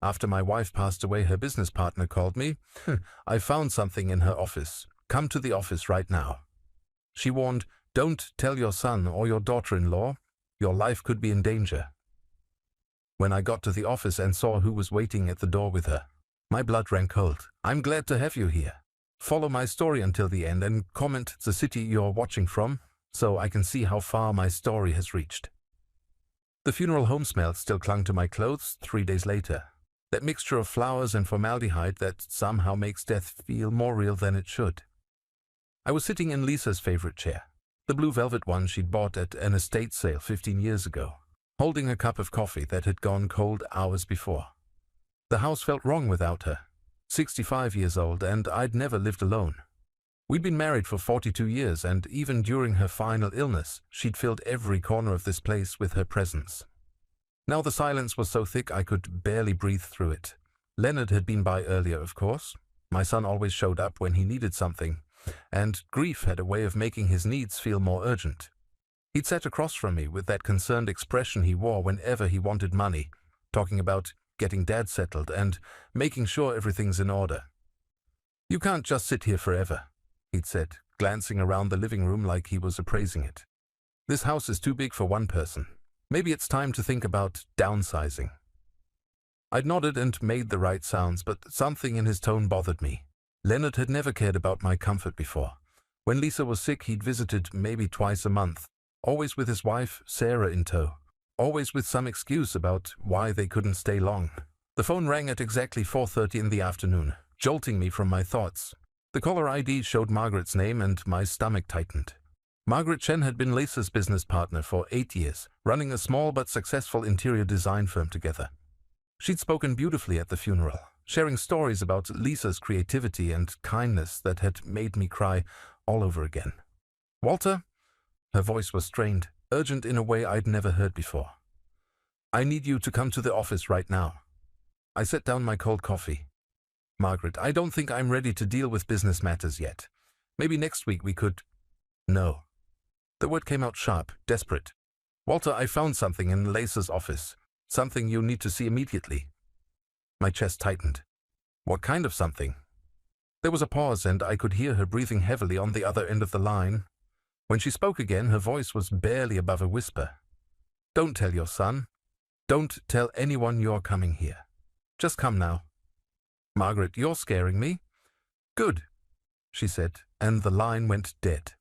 After my wife passed away, her business partner called me. I found something in her office. Come to the office right now. She warned, don't tell your son or your daughter-in-law. Your life could be in danger. When I got to the office and saw who was waiting at the door with her, my blood ran cold. I'm glad to have you here. Follow my story until the end and comment the city you're watching from, so I can see how far my story has reached. The funeral home smell still clung to my clothes 3 days later. That mixture of flowers and formaldehyde that somehow makes death feel more real than it should. I was sitting in Lisa's favorite chair, the blue velvet one she'd bought at an estate sale 15 years ago, holding a cup of coffee that had gone cold hours before. The house felt wrong without her. 65 years old, and I'd never lived alone. We'd been married for 42 years, and even during her final illness, she'd filled every corner of this place with her presence. Now the silence was so thick I could barely breathe through it. Leonard had been by earlier, of course. My son always showed up when he needed something, and grief had a way of making his needs feel more urgent. He'd sat across from me with that concerned expression he wore whenever he wanted money, talking about getting Dad settled and making sure everything's in order. You can't just sit here forever, he'd said, glancing around the living room like he was appraising it. This house is too big for one person. Maybe it's time to think about downsizing. I'd nodded and made the right sounds, but something in his tone bothered me. Leonard had never cared about my comfort before. When Lisa was sick, he'd visited maybe twice a month, always with his wife, Sarah, in tow, always with some excuse about why they couldn't stay long. The phone rang at exactly 4:30 in the afternoon, jolting me from my thoughts. The caller ID showed Margaret's name and my stomach tightened. Margaret Chen had been Lisa's business partner for 8 years, running a small but successful interior design firm together. She'd spoken beautifully at the funeral, sharing stories about Lisa's creativity and kindness that had made me cry all over again. Walter? Her voice was strained, urgent in a way I'd never heard before. I need you to come to the office right now. I set down my cold coffee. Margaret, I don't think I'm ready to deal with business matters yet. Maybe next week we could... No. The word came out sharp, desperate. Walter, I found something in Lisa's office. Something you need to see immediately. My chest tightened. What kind of something? There was a pause, and I could hear her breathing heavily on the other end of the line. When she spoke again, her voice was barely above a whisper. Don't tell your son. Don't tell anyone you're coming here. Just come now. Margaret, you're scaring me. Good, she said, and the line went dead.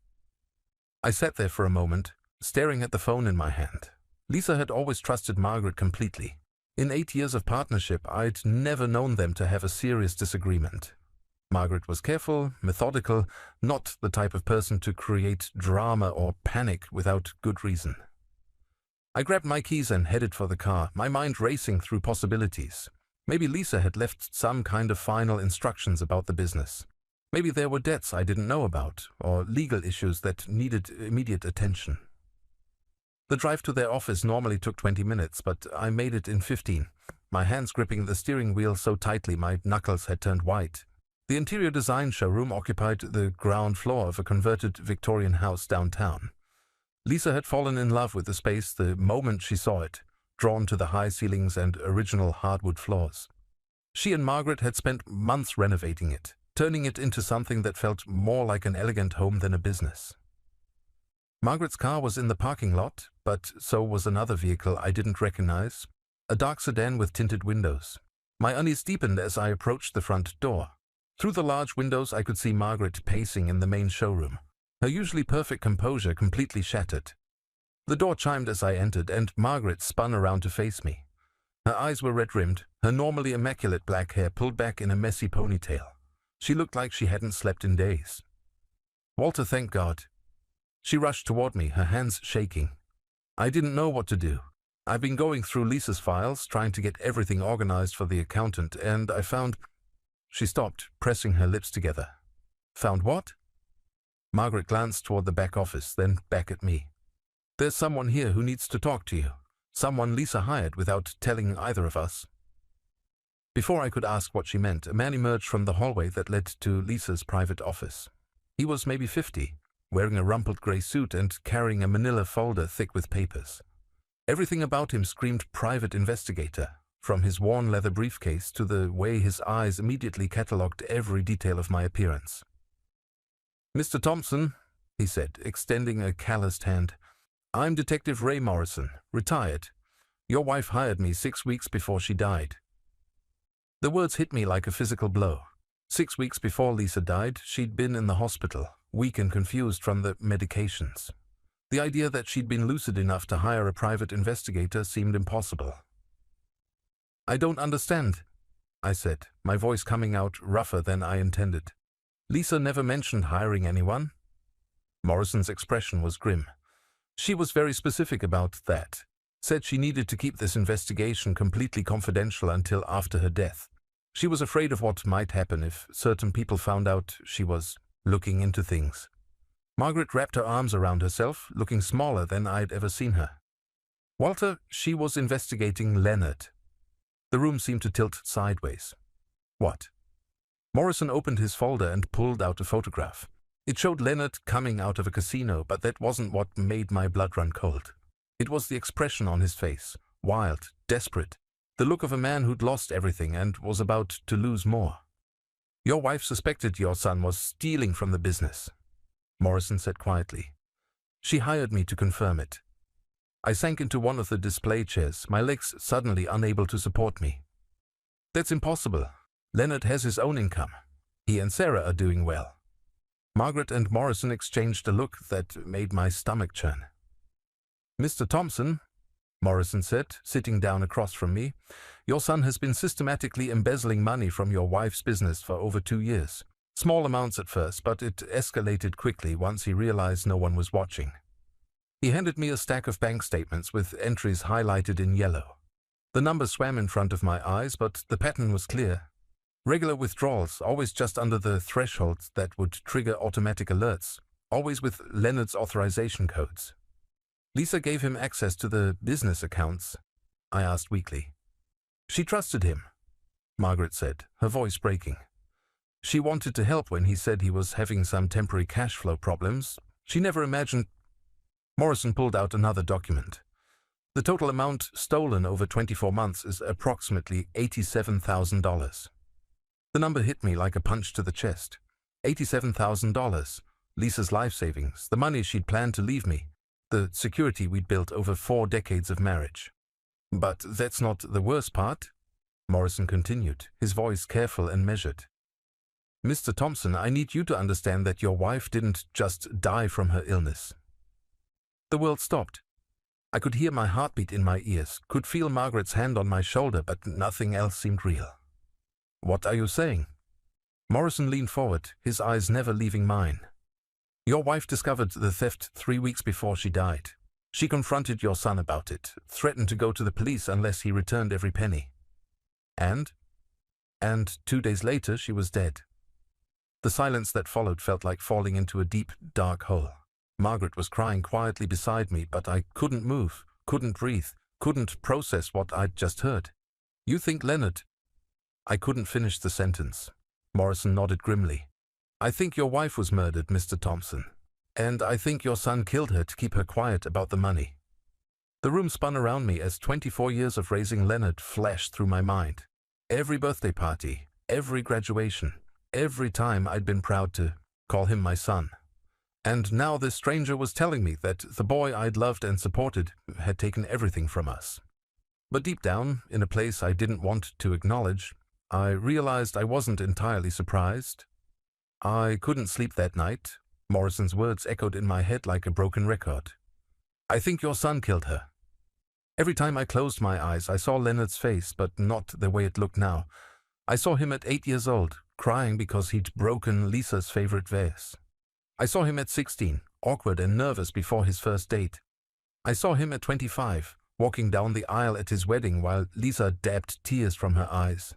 I sat there for a moment, staring at the phone in my hand. Lisa had always trusted Margaret completely. In 8 years of partnership, I'd never known them to have a serious disagreement. Margaret was careful, methodical, not the type of person to create drama or panic without good reason. I grabbed my keys and headed for the car, my mind racing through possibilities. Maybe Lisa had left some kind of final instructions about the business. Maybe there were debts I didn't know about, or legal issues that needed immediate attention. The drive to their office normally took 20 minutes, but I made it in 15, my hands gripping the steering wheel so tightly my knuckles had turned white. The interior design showroom occupied the ground floor of a converted Victorian house downtown. Lisa had fallen in love with the space the moment she saw it, drawn to the high ceilings and original hardwood floors. She and Margaret had spent months renovating it, turning it into something that felt more like an elegant home than a business. Margaret's car was in the parking lot, but so was another vehicle I didn't recognize, a dark sedan with tinted windows. My unease deepened as I approached the front door. Through the large windows I could see Margaret pacing in the main showroom, her usually perfect composure completely shattered. The door chimed as I entered, and Margaret spun around to face me. Her eyes were red-rimmed, her normally immaculate black hair pulled back in a messy ponytail. She looked like she hadn't slept in days. Walter, thank God. She rushed toward me, her hands shaking. I didn't know what to do. I've been going through Lisa's files, trying to get everything organized for the accountant, and I found... She stopped, pressing her lips together. Found what? Margaret glanced toward the back office, then back at me. There's someone here who needs to talk to you. Someone Lisa hired without telling either of us. Before I could ask what she meant, a man emerged from the hallway that led to Lisa's private office. He was maybe 50, wearing a rumpled gray suit and carrying a manila folder thick with papers. Everything about him screamed private investigator, from his worn leather briefcase to the way his eyes immediately catalogued every detail of my appearance. "Mr. Thompson," he said, extending a calloused hand, "I'm Detective Ray Morrison, retired. Your wife hired me 6 weeks before she died." The words hit me like a physical blow. 6 weeks before Lisa died, she'd been in the hospital, weak and confused from the medications. The idea that she'd been lucid enough to hire a private investigator seemed impossible. "I don't understand," I said, my voice coming out rougher than I intended. "Lisa never mentioned hiring anyone." Morrison's expression was grim. "She was very specific about that. Said she needed to keep this investigation completely confidential until after her death. She was afraid of what might happen if certain people found out she was looking into things." Margaret wrapped her arms around herself, looking smaller than I'd ever seen her. "Walter, she was investigating Leonard." The room seemed to tilt sideways. "What?" Morrison opened his folder and pulled out a photograph. It showed Leonard coming out of a casino, but that wasn't what made my blood run cold. It was the expression on his face, wild, desperate, the look of a man who'd lost everything and was about to lose more. "Your wife suspected your son was stealing from the business," Morrison said quietly. "She hired me to confirm it." I sank into one of the display chairs, my legs suddenly unable to support me. "That's impossible. Leonard has his own income. He and Sarah are doing well." Margaret and Morrison exchanged a look that made my stomach churn. "Mr. Thompson," Morrison said, sitting down across from me, "your son has been systematically embezzling money from your wife's business for over 2 years. Small amounts at first, but it escalated quickly once he realized no one was watching." He handed me a stack of bank statements with entries highlighted in yellow. The numbers swam in front of my eyes, but the pattern was clear. Regular withdrawals, always just under the threshold that would trigger automatic alerts, always with Leonard's authorization codes. "Lisa gave him access to the business accounts?" I asked weakly. "She trusted him," Margaret said, her voice breaking. "She wanted to help when he said he was having some temporary cash flow problems. She never imagined—" Morrison pulled out another document. "The total amount stolen over 24 months is approximately $87,000. The number hit me like a punch to the chest. $87,000, Lisa's life savings, the money she'd planned to leave me, the security we'd built over 4 decades of marriage. "But that's not the worst part," Morrison continued, his voice careful and measured. "Mr. Thompson, I need you to understand that your wife didn't just die from her illness." The world stopped. I could hear my heartbeat in my ears, could feel Margaret's hand on my shoulder, but nothing else seemed real. "What are you saying?" Morrison leaned forward, his eyes never leaving mine. "Your wife discovered the theft 3 weeks before she died. She confronted your son about it, threatened to go to the police unless he returned every penny. And 2 days later she was dead." The silence that followed felt like falling into a deep, dark hole. Margaret was crying quietly beside me, but I couldn't move, couldn't breathe, couldn't process what I'd just heard. "You think Leonard—" I couldn't finish the sentence. Morrison nodded grimly. "I think your wife was murdered, Mr. Thompson. And I think your son killed her to keep her quiet about the money." The room spun around me as 24 years of raising Leonard flashed through my mind. Every birthday party, every graduation, every time I'd been proud to call him my son. And now this stranger was telling me that the boy I'd loved and supported had taken everything from us. But deep down, in a place I didn't want to acknowledge, I realized I wasn't entirely surprised. I couldn't sleep that night. Morrison's words echoed in my head like a broken record. "I think your son killed her." Every time I closed my eyes, I saw Leonard's face, but not the way it looked now. I saw him at 8 years old, crying because he'd broken Lisa's favorite vase. I saw him at 16, awkward and nervous before his first date. I saw him at 25, walking down the aisle at his wedding while Lisa dabbed tears from her eyes.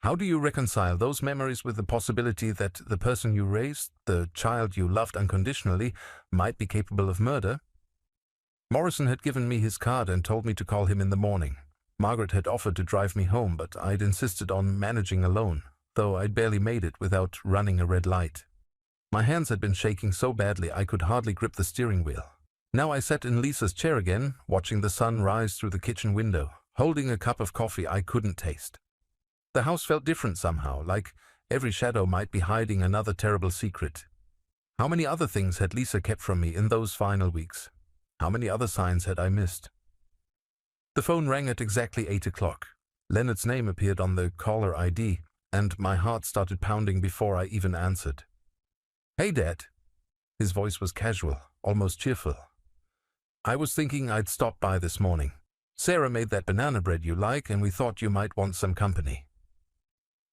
How do you reconcile those memories with the possibility that the person you raised, the child you loved unconditionally, might be capable of murder? Morrison had given me his card and told me to call him in the morning. Margaret had offered to drive me home, but I'd insisted on managing alone, though I'd barely made it without running a red light. My hands had been shaking so badly I could hardly grip the steering wheel. Now I sat in Lisa's chair again, watching the sun rise through the kitchen window, holding a cup of coffee I couldn't taste. The house felt different somehow, like every shadow might be hiding another terrible secret. How many other things had Lisa kept from me in those final weeks? How many other signs had I missed? The phone rang at exactly 8 o'clock. Leonard's name appeared on the caller ID, and my heart started pounding before I even answered. "Hey, Dad." His voice was casual, almost cheerful. "I was thinking I'd stop by this morning. Sarah made that banana bread you like, and we thought you might want some company."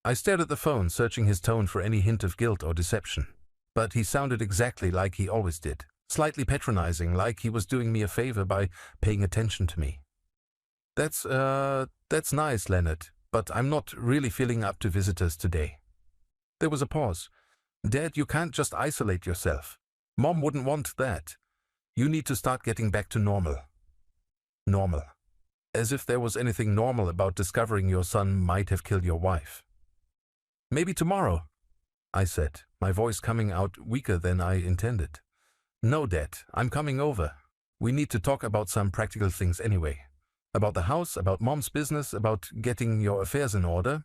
I stared at the phone, searching his tone for any hint of guilt or deception. But he sounded exactly like he always did, slightly patronizing, like he was doing me a favor by paying attention to me. That's nice, Leonard, but I'm not really feeling up to visitors today." There was a pause. "Dad, you can't just isolate yourself. Mom wouldn't want that. You need to start getting back to normal." Normal. As if there was anything normal about discovering your son might have killed your wife. "Maybe tomorrow," I said, my voice coming out weaker than I intended. "No, Dad, I'm coming over. We need to talk about some practical things anyway. About the house, about Mom's business, about getting your affairs in order."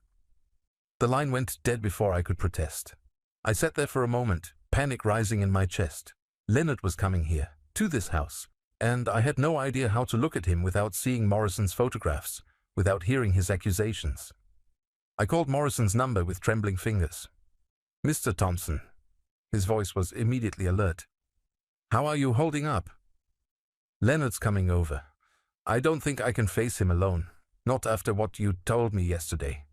The line went dead before I could protest. I sat there for a moment, panic rising in my chest. Leonard was coming here, to this house, and I had no idea how to look at him without seeing Morrison's photographs, without hearing his accusations. I called Morrison's number with trembling fingers. "Mr. Thompson." His voice was immediately alert. "How are you holding up?" "Leonard's coming over. I don't think I can face him alone, not after what you told me yesterday."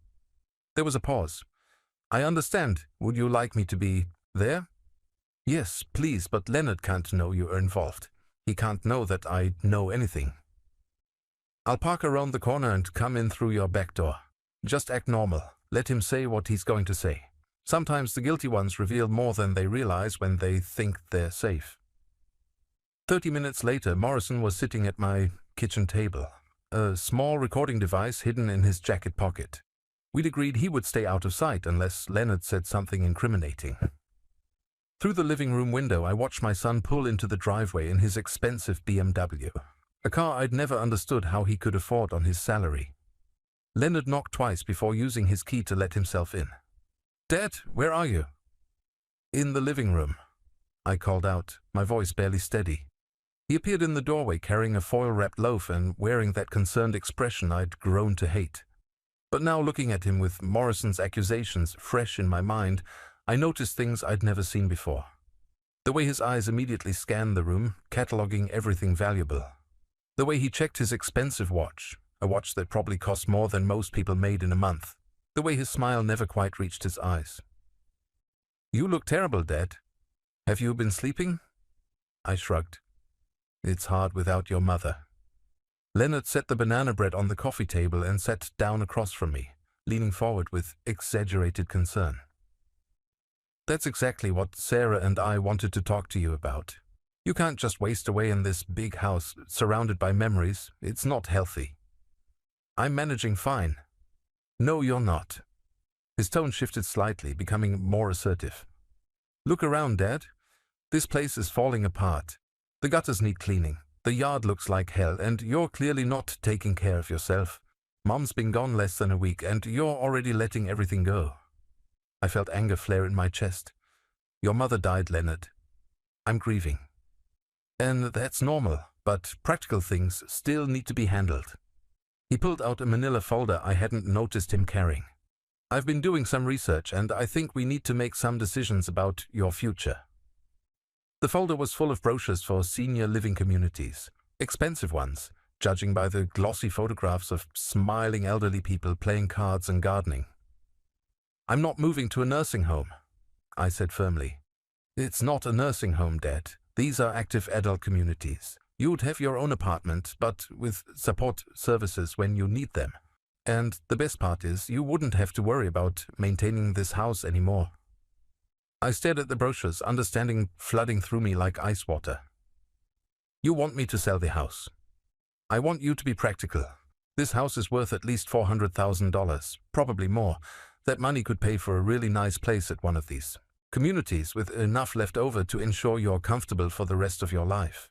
There was a pause. "I understand. Would you like me to be there?" "Yes, please, but Leonard can't know you are involved. He can't know that I know anything." "I'll park around the corner and come in through your back door. Just act normal. Let him say what he's going to say. Sometimes the guilty ones reveal more than they realize when they think they're safe." 30 minutes later, Morrison was sitting at my kitchen table, a small recording device hidden in his jacket pocket. We'd agreed he would stay out of sight unless Leonard said something incriminating. Through the living room window, I watched my son pull into the driveway in his expensive BMW, a car I'd never understood how he could afford on his salary. Leonard knocked twice before using his key to let himself in. "Dad, where are you?" "In the living room," I called out, my voice barely steady. He appeared in the doorway carrying a foil-wrapped loaf and wearing that concerned expression I'd grown to hate. But now, looking at him with Morrison's accusations fresh in my mind, I noticed things I'd never seen before. The way his eyes immediately scanned the room, cataloging everything valuable. The way he checked his expensive watch, a watch that probably cost more than most people made in a month. The way his smile never quite reached his eyes. "You look terrible, Dad. Have you been sleeping?" I shrugged. "It's hard without your mother." Leonard set the banana bread on the coffee table and sat down across from me, leaning forward with exaggerated concern. "That's exactly what Sarah and I wanted to talk to you about. You can't just waste away in this big house, surrounded by memories. It's not healthy." "I'm managing fine." "No, you're not." His tone shifted slightly, becoming more assertive. "Look around, Dad. This place is falling apart. The gutters need cleaning. The yard looks like hell, and you're clearly not taking care of yourself. Mom's been gone less than a week, and you're already letting everything go." I felt anger flare in my chest. "Your mother died, Leonard. I'm grieving. And that's normal, but practical things still need to be handled." He pulled out a manila folder I hadn't noticed him carrying. "I've been doing some research, and I think we need to make some decisions about your future." The folder was full of brochures for senior living communities, expensive ones, judging by the glossy photographs of smiling elderly people playing cards and gardening. "I'm not moving to a nursing home," I said firmly. "It's not a nursing home, Dad. These are active adult communities. You'd have your own apartment, but with support services when you need them. And the best part is, you wouldn't have to worry about maintaining this house anymore." I stared at the brochures, understanding flooding through me like ice water. "You want me to sell the house. I want you to be practical. This house is worth at least $400,000, probably more. That money could pay for a really nice place at one of these communities with enough left over to ensure you're comfortable for the rest of your life.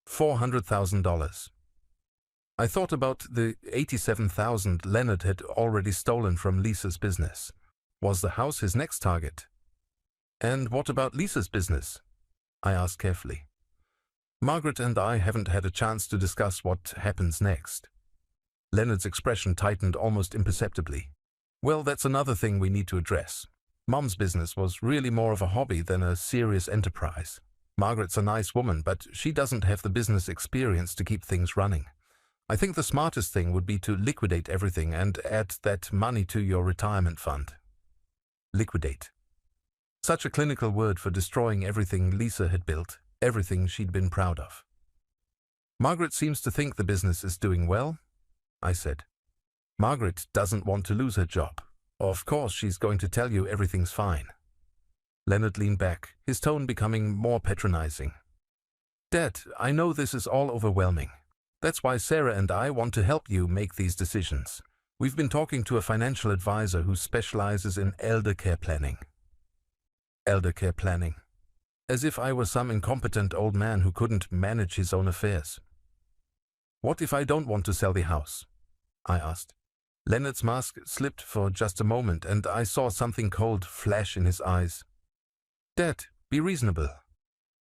$400,000. I thought about the 87,000 Leonard had already stolen from Lisa's business. Was the house his next target? And what about Lisa's business? I asked carefully. Margaret and I haven't had a chance to discuss what happens next. Leonard's expression tightened almost imperceptibly. Well, that's another thing we need to address. Mum's business was really more of a hobby than a serious enterprise. Margaret's a nice woman, but she doesn't have the business experience to keep things running. I think the smartest thing would be to liquidate everything and add that money to your retirement fund. Liquidate. Such a clinical word for destroying everything Lisa had built, everything she'd been proud of. Margaret seems to think the business is doing well, I said. Margaret doesn't want to lose her job. Of course she's going to tell you everything's fine. Leonard leaned back, his tone becoming more patronizing. Dad, I know this is all overwhelming. That's why Sarah and I want to help you make these decisions. We've been talking to a financial advisor who specializes in elder care planning. Elder care planning. As if I were some incompetent old man who couldn't manage his own affairs. What if I don't want to sell the house? I asked. Leonard's mask slipped for just a moment, and I saw something cold flash in his eyes. Dad, be reasonable.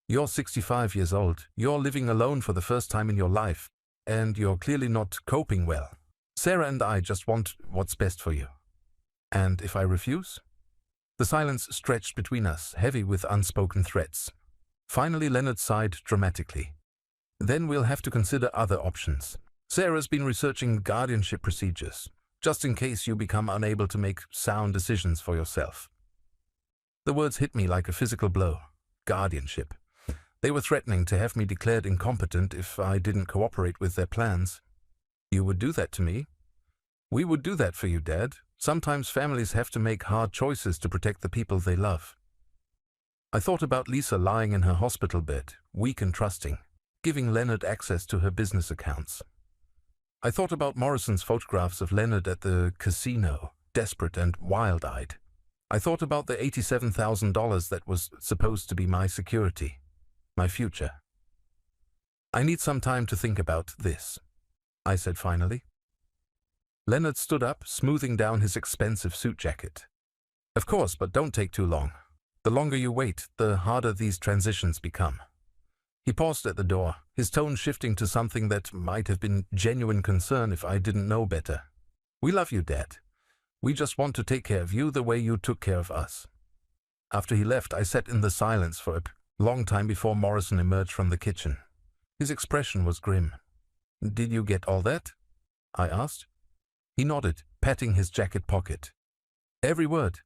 You're 65 years old, you're living alone for the first time in your life, and you're clearly not coping well. Sarah and I just want what's best for you. And if I refuse? The silence stretched between us, heavy with unspoken threats. Finally, Leonard sighed dramatically. Then we'll have to consider other options. Sarah's been researching guardianship procedures, just in case you become unable to make sound decisions for yourself. The words hit me like a physical blow. Guardianship. They were threatening to have me declared incompetent if I didn't cooperate with their plans. You would do that to me? We would do that for you, Dad. Sometimes families have to make hard choices to protect the people they love. I thought about Lisa lying in her hospital bed, weak and trusting, giving Leonard access to her business accounts. I thought about Morrison's photographs of Leonard at the casino, desperate and wild-eyed. I thought about the $87,000 that was supposed to be my security, my future. I need some time to think about this, I said finally. Leonard stood up, smoothing down his expensive suit jacket. Of course, but don't take too long. The longer you wait, the harder these transitions become. He paused at the door, his tone shifting to something that might have been genuine concern if I didn't know better. We love you, Dad. We just want to take care of you the way you took care of us. After he left, I sat in the silence for a long time before Morrison emerged from the kitchen. His expression was grim. Did you get all that? I asked. He nodded, patting his jacket pocket. Every word.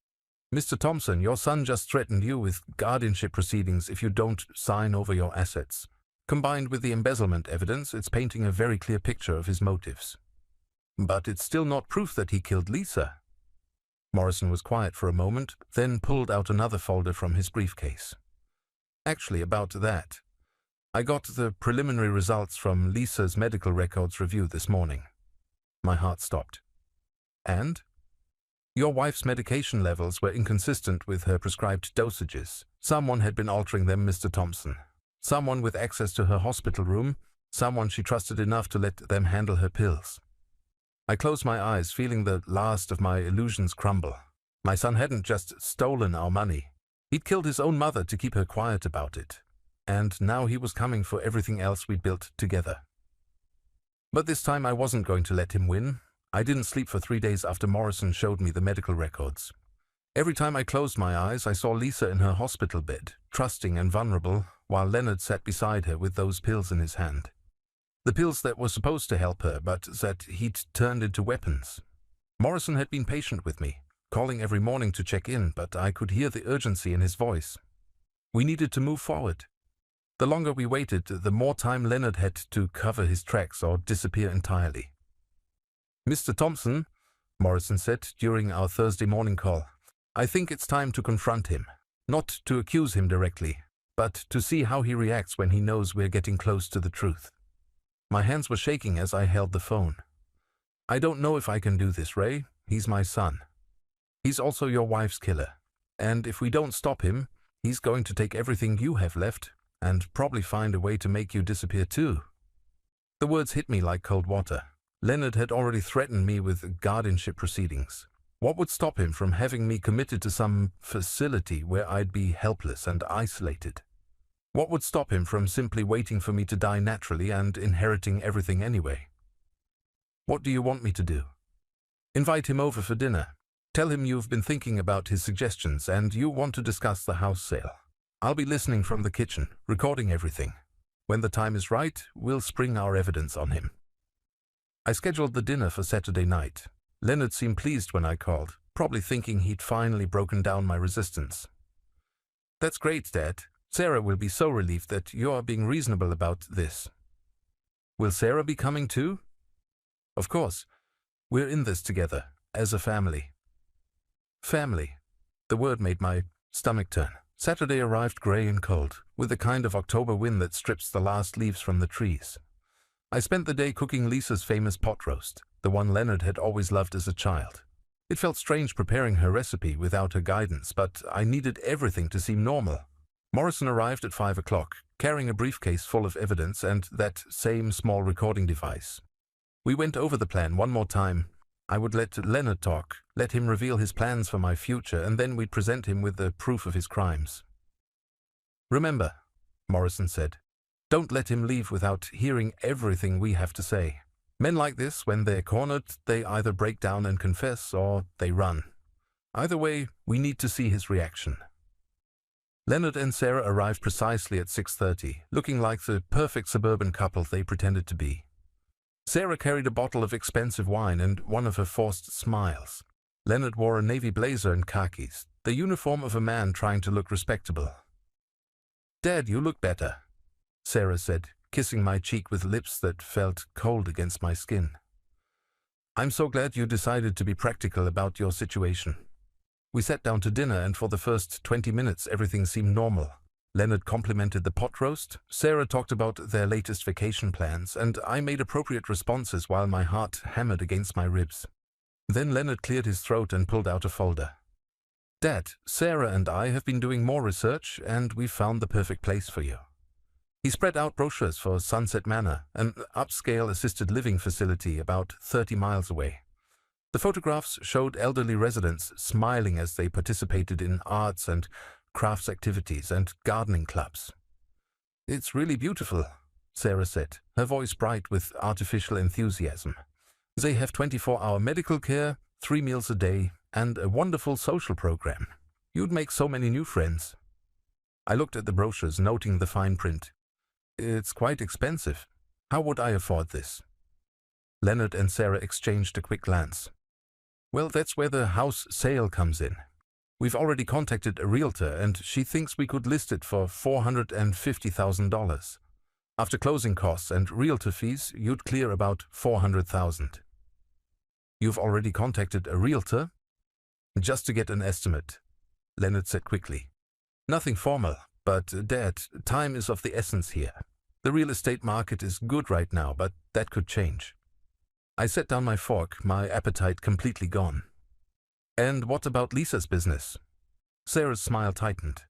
Mr. Thompson, your son just threatened you with guardianship proceedings if you don't sign over your assets. Combined with the embezzlement evidence, it's painting a very clear picture of his motives. But it's still not proof that he killed Lisa. Morrison was quiet for a moment, then pulled out another folder from his briefcase. Actually, about that. I got the preliminary results from Lisa's medical records review this morning. My heart stopped. And? Your wife's medication levels were inconsistent with her prescribed dosages. Someone had been altering them, Mr. Thompson. Someone with access to her hospital room, someone she trusted enough to let them handle her pills. I closed my eyes, feeling the last of my illusions crumble. My son hadn't just stolen our money. He'd killed his own mother to keep her quiet about it. And now he was coming for everything else we'd built together. But this time I wasn't going to let him win. I didn't sleep for 3 days after Morrison showed me the medical records. Every time I closed my eyes, I saw Lisa in her hospital bed, trusting and vulnerable, while Leonard sat beside her with those pills in his hand. The pills that were supposed to help her, but that he'd turned into weapons. Morrison had been patient with me, calling every morning to check in, but I could hear the urgency in his voice. We needed to move forward. The longer we waited, the more time Leonard had to cover his tracks or disappear entirely. Mr. Thompson, Morrison said during our Thursday morning call, I think it's time to confront him. Not to accuse him directly, but to see how he reacts when he knows we're getting close to the truth. My hands were shaking as I held the phone. I don't know if I can do this, Ray. He's my son. He's also your wife's killer. And if we don't stop him, he's going to take everything you have left and probably find a way to make you disappear too. The words hit me like cold water. Leonard had already threatened me with guardianship proceedings. What would stop him from having me committed to some facility where I'd be helpless and isolated? What would stop him from simply waiting for me to die naturally and inheriting everything anyway? What do you want me to do? Invite him over for dinner. Tell him you've been thinking about his suggestions and you want to discuss the house sale. I'll be listening from the kitchen, recording everything. When the time is right, we'll spring our evidence on him. I scheduled the dinner for Saturday night. Leonard seemed pleased when I called, probably thinking he'd finally broken down my resistance. That's great, Dad. Sarah will be so relieved that you are being reasonable about this. Will Sarah be coming too? Of course. We're in this together, as a family. Family. The word made my stomach turn. Saturday arrived grey and cold, with the kind of October wind that strips the last leaves from the trees. I spent the day cooking Lisa's famous pot roast, the one Leonard had always loved as a child. It felt strange preparing her recipe without her guidance, but I needed everything to seem normal. Morrison arrived at 5 o'clock, carrying a briefcase full of evidence and that same small recording device. We went over the plan one more time. I would let Leonard talk, let him reveal his plans for my future, and then we'd present him with the proof of his crimes. Remember, Morrison said, don't let him leave without hearing everything we have to say. Men like this, when they're cornered, they either break down and confess or they run. Either way, we need to see his reaction. Leonard and Sarah arrived precisely at 6:30, looking like the perfect suburban couple they pretended to be. Sarah carried a bottle of expensive wine and one of her forced smiles. Leonard wore a navy blazer and khakis, the uniform of a man trying to look respectable. "Dad, you look better," Sarah said, kissing my cheek with lips that felt cold against my skin. "I'm so glad you decided to be practical about your situation." We sat down to dinner, and for the first 20 minutes everything seemed normal. Leonard complimented the pot roast, Sarah talked about their latest vacation plans, and I made appropriate responses while my heart hammered against my ribs. Then Leonard cleared his throat and pulled out a folder. "Dad, Sarah and I have been doing more research, and we've found the perfect place for you." He spread out brochures for Sunset Manor, an upscale assisted living facility about 30 miles away. The photographs showed elderly residents smiling as they participated in arts and crafts activities and gardening clubs. "It's really beautiful," Sarah said, her voice bright with artificial enthusiasm. "They have 24-hour medical care, 3 meals a day, and a wonderful social program. You'd make so many new friends." I looked at the brochures, noting the fine print. "It's quite expensive. How would I afford this?" Leonard and Sarah exchanged a quick glance. "Well, that's where the house sale comes in. We've already contacted a realtor, and she thinks we could list it for $450,000. After closing costs and realtor fees, you'd clear about $400,000. "You've already contacted a realtor?" "Just to get an estimate," Leonard said quickly. "Nothing formal, but Dad, time is of the essence here. The real estate market is good right now, but that could change." I set down my fork, my appetite completely gone. "And what about Lisa's business?" Sarah's smile tightened.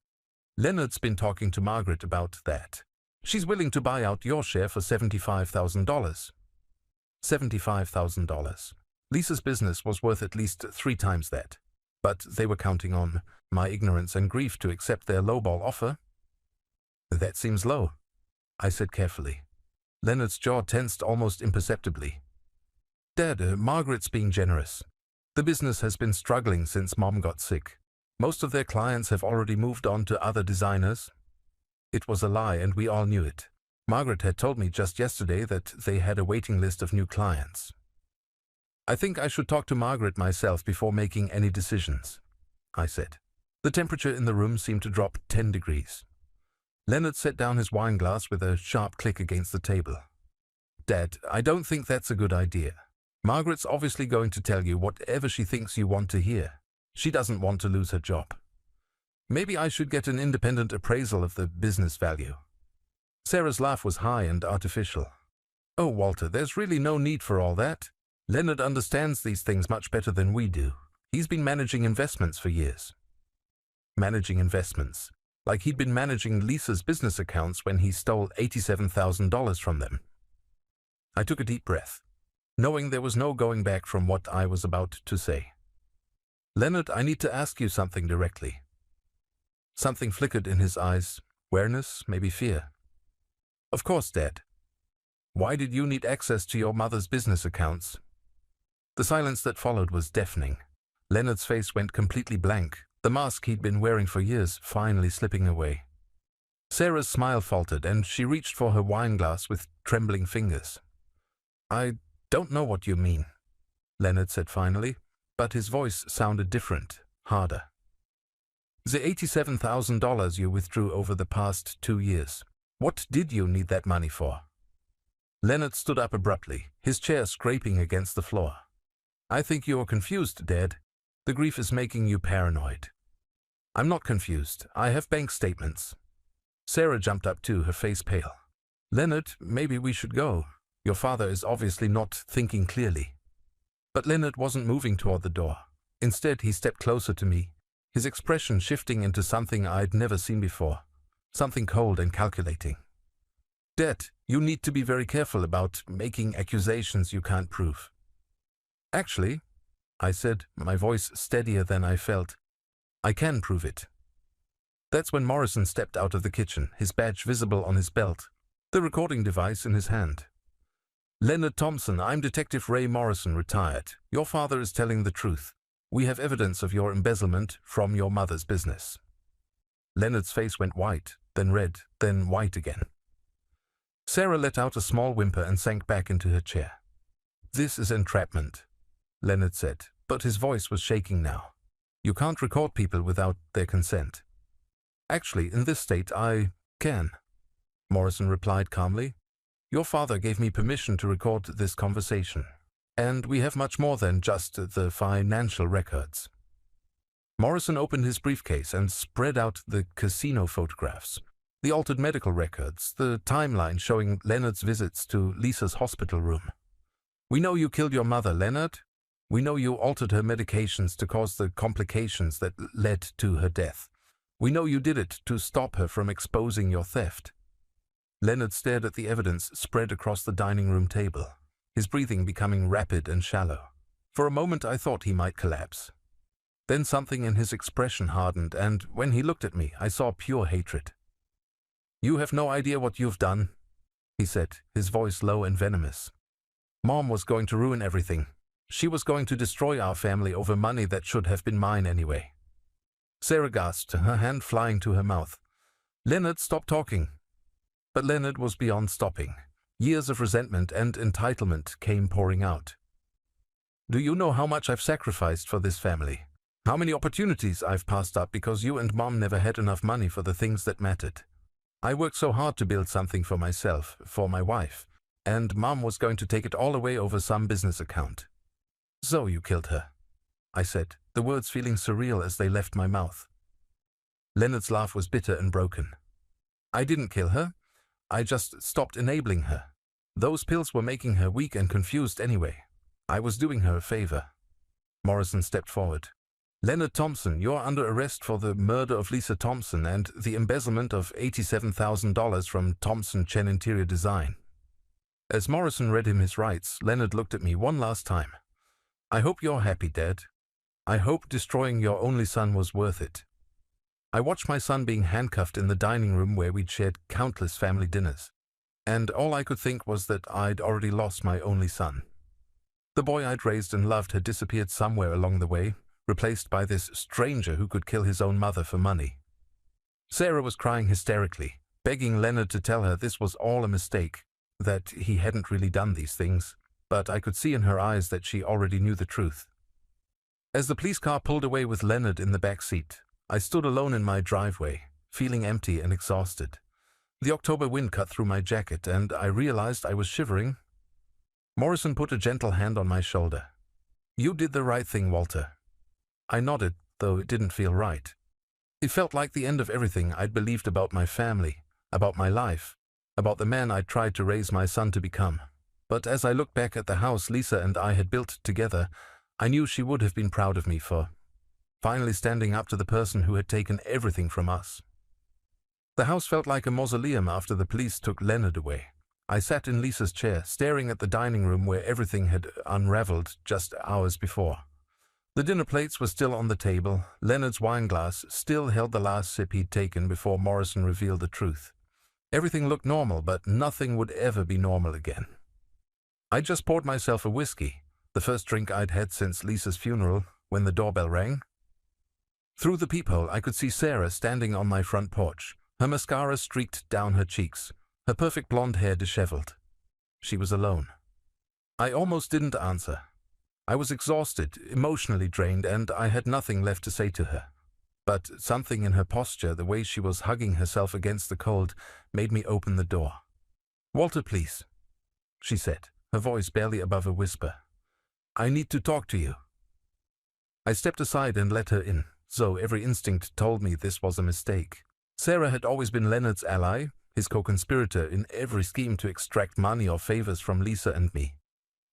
"Leonard's been talking to Margaret about that. She's willing to buy out your share for $75,000. $75,000. Lisa's business was worth at least 3 times that. But they were counting on my ignorance and grief to accept their lowball offer." "That seems low," I said carefully. Leonard's jaw tensed almost imperceptibly. "Dad, Margaret's being generous. The business has been struggling since Mom got sick. Most of their clients have already moved on to other designers." It was a lie, and we all knew it. Margaret had told me just yesterday that they had a waiting list of new clients. "I think I should talk to Margaret myself before making any decisions," I said. The temperature in the room seemed to drop 10 degrees. Leonard set down his wine glass with a sharp click against the table. "Dad, I don't think that's a good idea. Margaret's obviously going to tell you whatever she thinks you want to hear. She doesn't want to lose her job. Maybe I should get an independent appraisal of the business value." Sarah's laugh was high and artificial. "Oh, Walter, there's really no need for all that. Leonard understands these things much better than we do. He's been managing investments for years." Managing investments. Like he'd been managing Lisa's business accounts when he stole $87,000 from them. I took a deep breath, knowing there was no going back from what I was about to say. Leonard, I need to ask you something directly. Something flickered in his eyes, awareness, maybe fear. Of course, Dad. Why did you need access to your mother's business accounts? The silence that followed was deafening. Leonard's face went completely blank, the mask he'd been wearing for years finally slipping away. Sarah's smile faltered, and she reached for her wine glass with trembling fingers. I don't know what you mean, Leonard said finally, but his voice sounded different, harder. The $87,000 you withdrew over the past 2 years. What did you need that money for? Leonard stood up abruptly, his chair scraping against the floor. I think you are confused, Dad. The grief is making you paranoid. I'm not confused. I have bank statements. Sarah jumped up too, her face pale. Leonard, maybe we should go. Your father is obviously not thinking clearly. But Leonard wasn't moving toward the door. Instead, he stepped closer to me, his expression shifting into something I'd never seen before, something cold and calculating. Dad, you need to be very careful about making accusations you can't prove. Actually, I said, my voice steadier than I felt, I can prove it. That's when Morrison stepped out of the kitchen, his badge visible on his belt, the recording device in his hand. Leonard Thompson, I'm Detective Ray Morrison, retired. Your father is telling the truth. We have evidence of your embezzlement from your mother's business. Leonard's face went white, then red, then white again. Sarah let out a small whimper and sank back into her chair. This is entrapment, Leonard said, but his voice was shaking now. You can't record people without their consent. Actually, in this state, I can, Morrison replied calmly. Your father gave me permission to record this conversation, and we have much more than just the financial records. Morrison opened his briefcase and spread out the casino photographs, the altered medical records, the timeline showing Leonard's visits to Lisa's hospital room. We know you killed your mother, Leonard. We know you altered her medications to cause the complications that led to her death. We know you did it to stop her from exposing your theft. Leonard stared at the evidence spread across the dining room table, his breathing becoming rapid and shallow. For a moment I thought he might collapse. Then something in his expression hardened, and when he looked at me, I saw pure hatred. You have no idea what you've done, he said, his voice low and venomous. Mom was going to ruin everything. She was going to destroy our family over money that should have been mine anyway. Sarah gasped, her hand flying to her mouth. Leonard, stop talking. But Leonard was beyond stopping. Years of resentment and entitlement came pouring out. Do you know how much I've sacrificed for this family? How many opportunities I've passed up because you and Mom never had enough money for the things that mattered? I worked so hard to build something for myself, for my wife, and Mom was going to take it all away over some business account. So you killed her, I said, the words feeling surreal as they left my mouth. Leonard's laugh was bitter and broken. I didn't kill her. I just stopped enabling her. Those pills were making her weak and confused anyway. I was doing her a favor. Morrison stepped forward. Leonard Thompson, you're under arrest for the murder of Lisa Thompson and the embezzlement of $87,000 from Thompson Chen Interior Design. As Morrison read him his rights, Leonard looked at me one last time. I hope you're happy, Dad. I hope destroying your only son was worth it. I watched my son being handcuffed in the dining room where we'd shared countless family dinners, and all I could think was that I'd already lost my only son. The boy I'd raised and loved had disappeared somewhere along the way, replaced by this stranger who could kill his own mother for money. Sarah was crying hysterically, begging Leonard to tell her this was all a mistake, that he hadn't really done these things, but I could see in her eyes that she already knew the truth. As the police car pulled away with Leonard in the back seat, I stood alone in my driveway, feeling empty and exhausted. The October wind cut through my jacket, and I realized I was shivering. Morrison put a gentle hand on my shoulder. You did the right thing, Walter. I nodded, though it didn't feel right. It felt like the end of everything I'd believed about my family, about my life, about the man I'd tried to raise my son to become. But as I looked back at the house Lisa and I had built together, I knew she would have been proud of me for finally standing up to the person who had taken everything from us. The house felt like a mausoleum after the police took Leonard away. I sat in Lisa's chair, staring at the dining room where everything had unraveled just hours before. The dinner plates were still on the table. Leonard's wine glass still held the last sip he'd taken before Morrison revealed the truth. Everything looked normal, but nothing would ever be normal again. I just poured myself a whiskey, the first drink I'd had since Lisa's funeral, when the doorbell rang. Through the peephole, I could see Sarah standing on my front porch, her mascara streaked down her cheeks, her perfect blonde hair disheveled. She was alone. I almost didn't answer. I was exhausted, emotionally drained, and I had nothing left to say to her. But something in her posture, the way she was hugging herself against the cold, made me open the door. "Walter, please," she said, her voice barely above a whisper. "I need to talk to you." I stepped aside and let her in, so every instinct told me this was a mistake. Sarah had always been Leonard's ally, his co-conspirator in every scheme to extract money or favors from Lisa and me.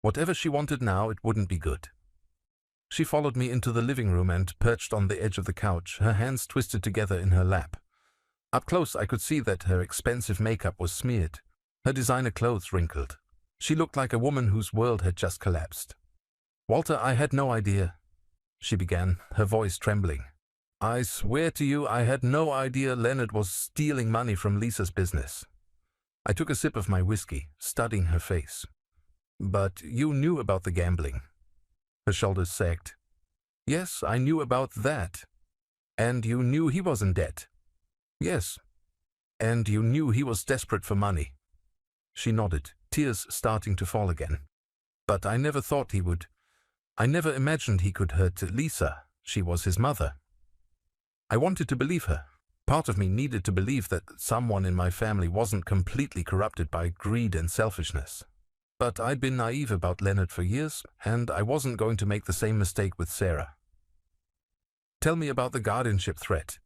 Whatever she wanted now, it wouldn't be good. She followed me into the living room and perched on the edge of the couch, her hands twisted together in her lap. Up close, I could see that her expensive makeup was smeared, her designer clothes wrinkled. She looked like a woman whose world had just collapsed. "Walter, I had no idea," she began, her voice trembling. "I swear to you, I had no idea Leonard was stealing money from Lisa's business." I took a sip of my whiskey, studying her face. "But you knew about the gambling." Her shoulders sagged. "Yes, I knew about that. And you knew he was in debt." "Yes. And you knew he was desperate for money." She nodded, tears starting to fall again. "But I never thought he would. I never imagined he could hurt Lisa. She was his mother." I wanted to believe her. Part of me needed to believe that someone in my family wasn't completely corrupted by greed and selfishness. But I'd been naive about Leonard for years, and I wasn't going to make the same mistake with Sarah. "Tell me about the guardianship threat,"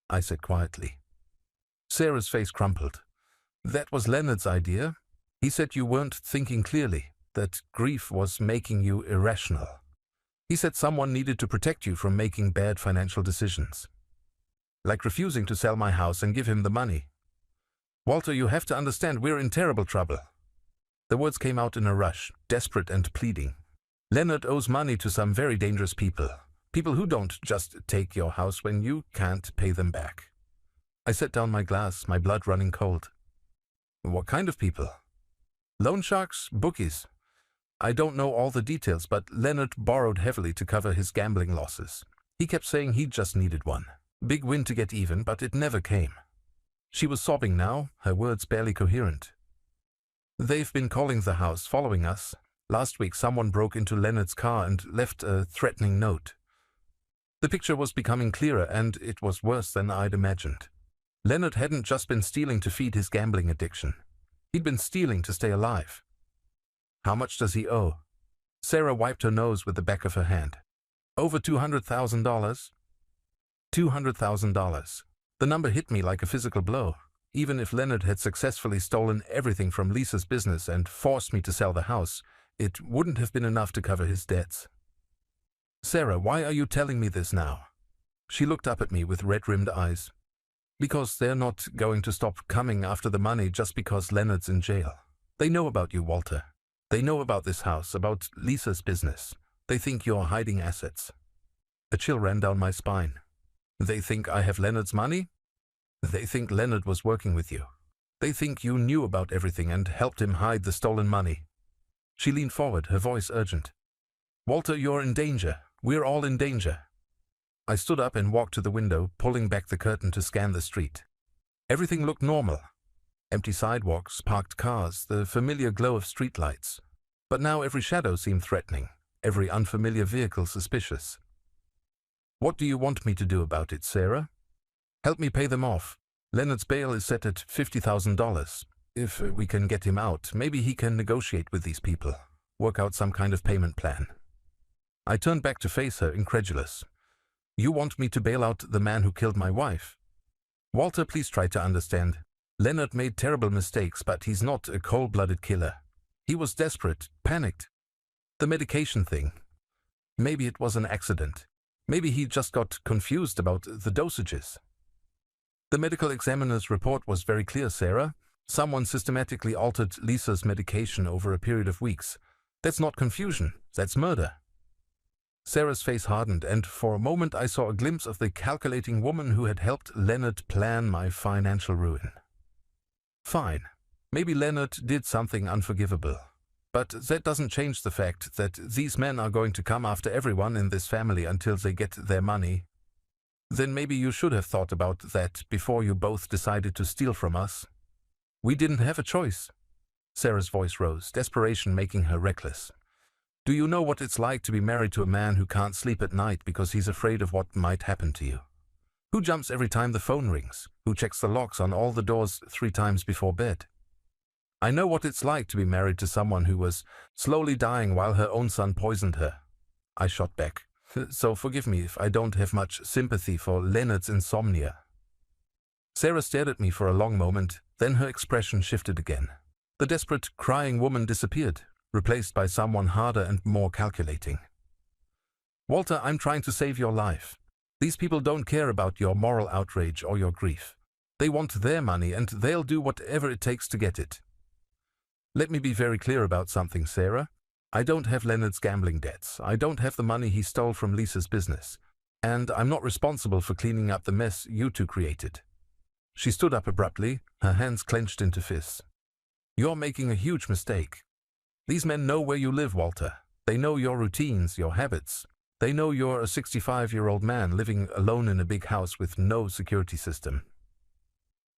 I said quietly. Sarah's face crumpled. "That was Leonard's idea. He said you weren't thinking clearly, that grief was making you irrational. He said someone needed to protect you from making bad financial decisions. Like refusing to sell my house and give him the money. Walter, you have to understand, we're in terrible trouble." The words came out in a rush, desperate and pleading. "Leonard owes money to some very dangerous people. People who don't just take your house when you can't pay them back." I set down my glass, my blood running cold. "What kind of people?" "Loan sharks, bookies. I don't know all the details, but Leonard borrowed heavily to cover his gambling losses. He kept saying he just needed one. Big win to get even, but it never came." She was sobbing now, her words barely coherent. "They've been calling the house, following us. Last week someone broke into Leonard's car and left a threatening note. The picture was becoming clearer, and it was worse than I'd imagined. Leonard hadn't just been stealing to feed his gambling addiction. He'd been stealing to stay alive." "How much does he owe?" Sarah wiped her nose with the back of her hand. "Over $200,000. $200,000. The number hit me like a physical blow. Even if Leonard had successfully stolen everything from Lisa's business and forced me to sell the house, it wouldn't have been enough to cover his debts." "Sarah, why are you telling me this now?" She looked up at me with red-rimmed eyes. "Because they're not going to stop coming after the money just because Leonard's in jail. They know about you, Walter. They know about this house, about Lisa's business. They think you're hiding assets." A chill ran down my spine. "They think I have Leonard's money? They think Leonard was working with you. They think you knew about everything and helped him hide the stolen money." She leaned forward, her voice urgent. "Walter, you're in danger. We're all in danger." I stood up and walked to the window, pulling back the curtain to scan the street. Everything looked normal. Empty sidewalks, parked cars, the familiar glow of streetlights. But now every shadow seemed threatening, every unfamiliar vehicle suspicious. "What do you want me to do about it, Sarah?" "Help me pay them off. Leonard's bail is set at $50,000. If we can get him out, maybe he can negotiate with these people, work out some kind of payment plan." I turned back to face her, incredulous. "You want me to bail out the man who killed my wife?" "Walter, please try to understand. Leonard made terrible mistakes, but he's not a cold-blooded killer. He was desperate, panicked. The medication thing. Maybe it was an accident. Maybe he just got confused about the dosages." "The medical examiner's report was very clear, Sarah. Someone systematically altered Lisa's medication over a period of weeks. That's not confusion, that's murder. Sarah's face hardened, and for a moment I saw a glimpse of the calculating woman who had helped Leonard plan my financial ruin. Fine, maybe Leonard did something unforgivable. But that doesn't change the fact that these men are going to come after everyone in this family until they get their money. Then maybe you should have thought about that before you both decided to steal from us. We didn't have a choice. Sarah's voice rose, desperation making her reckless. Do you know what it's like to be married to a man who can't sleep at night because he's afraid of what might happen to you? Who jumps every time the phone rings? Who checks the locks on all the doors 3 times before bed? I know what it's like to be married to someone who was slowly dying while her own son poisoned her. I shot back. So forgive me if I don't have much sympathy for Leonard's insomnia. Sarah stared at me for a long moment, then her expression shifted again. The desperate, crying woman disappeared, replaced by someone harder and more calculating. Walter, I'm trying to save your life. These people don't care about your moral outrage or your grief. They want their money and they'll do whatever it takes to get it. Let me be very clear about something, Sarah. I don't have Leonard's gambling debts. I don't have the money he stole from Lisa's business. And I'm not responsible for cleaning up the mess you two created. She stood up abruptly, her hands clenched into fists. You're making a huge mistake. These men know where you live, Walter. They know your routines, your habits. They know you're a 65-year-old man living alone in a big house with no security system.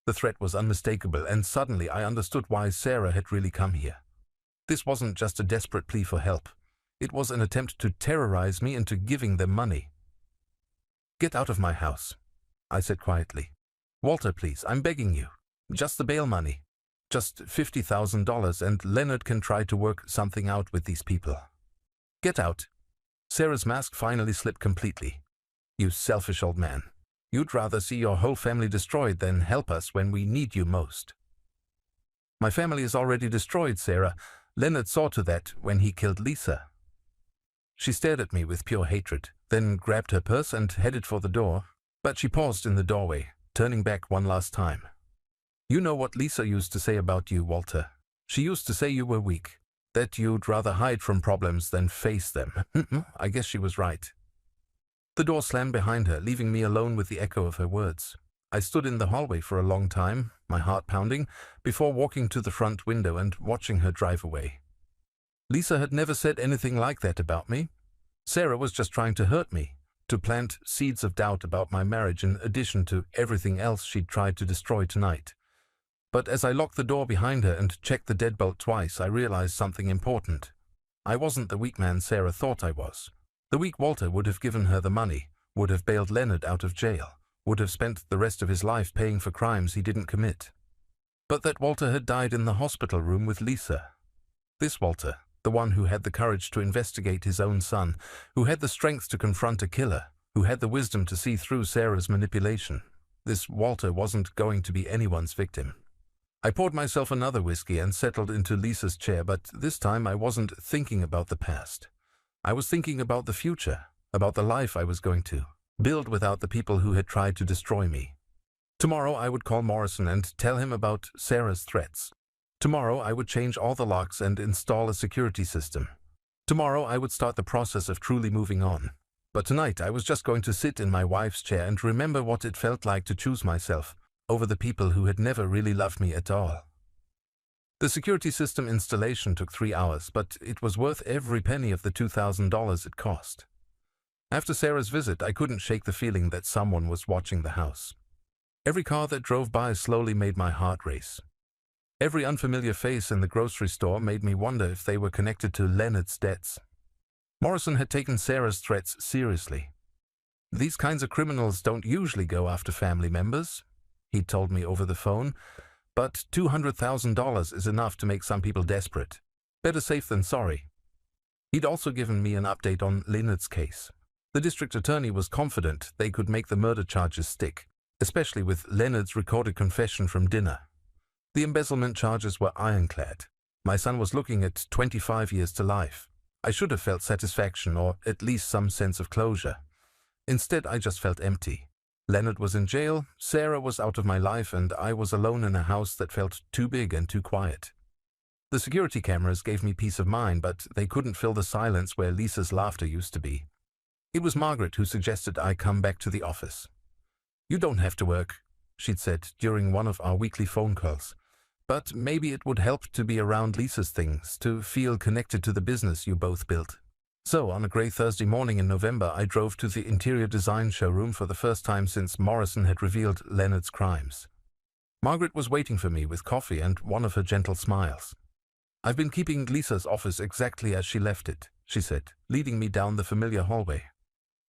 The threat was unmistakable, and suddenly I understood why Sarah had really come here. This wasn't just a desperate plea for help. It was an attempt to terrorize me into giving them money. Get out of my house, I said quietly. Walter, please, I'm begging you. Just the bail money. Just $50,000 and Leonard can try to work something out with these people. Get out. Sarah's mask finally slipped completely. You selfish old man. You'd rather see your whole family destroyed than help us when we need you most. My family is already destroyed, Sarah. Leonard saw to that when he killed Lisa. She stared at me with pure hatred, then grabbed her purse and headed for the door, but she paused in the doorway, turning back one last time. You know what Lisa used to say about you, Walter. She used to say you were weak, that you'd rather hide from problems than face them. I guess she was right. The door slammed behind her, leaving me alone with the echo of her words. I stood in the hallway for a long time, my heart pounding, before walking to the front window and watching her drive away. Lisa had never said anything like that about me. Sarah was just trying to hurt me, to plant seeds of doubt about my marriage in addition to everything else she'd tried to destroy tonight. But as I locked the door behind her and checked the deadbolt twice, I realized something important. I wasn't the weak man Sarah thought I was. The weak Walter would have given her the money, would have bailed Leonard out of jail, would have spent the rest of his life paying for crimes he didn't commit. But that Walter had died in the hospital room with Lisa. This Walter, the one who had the courage to investigate his own son, who had the strength to confront a killer, who had the wisdom to see through Sarah's manipulation. This Walter wasn't going to be anyone's victim. I poured myself another whiskey and settled into Lisa's chair, but this time I wasn't thinking about the past. I was thinking about the future, about the life I was going to build without the people who had tried to destroy me. Tomorrow I would call Morrison and tell him about Sarah's threats. Tomorrow I would change all the locks and install a security system. Tomorrow I would start the process of truly moving on. But tonight I was just going to sit in my wife's chair and remember what it felt like to choose myself over the people who had never really loved me at all. The security system installation took 3 hours, but it was worth every penny of the $2,000 it cost. After Sarah's visit, I couldn't shake the feeling that someone was watching the house. Every car that drove by slowly made my heart race. Every unfamiliar face in the grocery store made me wonder if they were connected to Leonard's debts. Morrison had taken Sarah's threats seriously. These kinds of criminals don't usually go after family members, he'd told me over the phone, but $200,000 is enough to make some people desperate. Better safe than sorry. He'd also given me an update on Leonard's case. The district attorney was confident they could make the murder charges stick, especially with Leonard's recorded confession from dinner. The embezzlement charges were ironclad. My son was looking at 25 years to life. I should have felt satisfaction or at least some sense of closure. Instead, I just felt empty. Leonard was in jail, Sarah was out of my life, and I was alone in a house that felt too big and too quiet. The security cameras gave me peace of mind, but they couldn't fill the silence where Lisa's laughter used to be. It was Margaret who suggested I come back to the office. "You don't have to work," she'd said during one of our weekly phone calls. "But maybe it would help to be around Lisa's things, to feel connected to the business you both built." So, on a grey Thursday morning in November, I drove to the interior design showroom for the first time since Morrison had revealed Leonard's crimes. Margaret was waiting for me with coffee and one of her gentle smiles. "I've been keeping Lisa's office exactly as she left it," she said, leading me down the familiar hallway.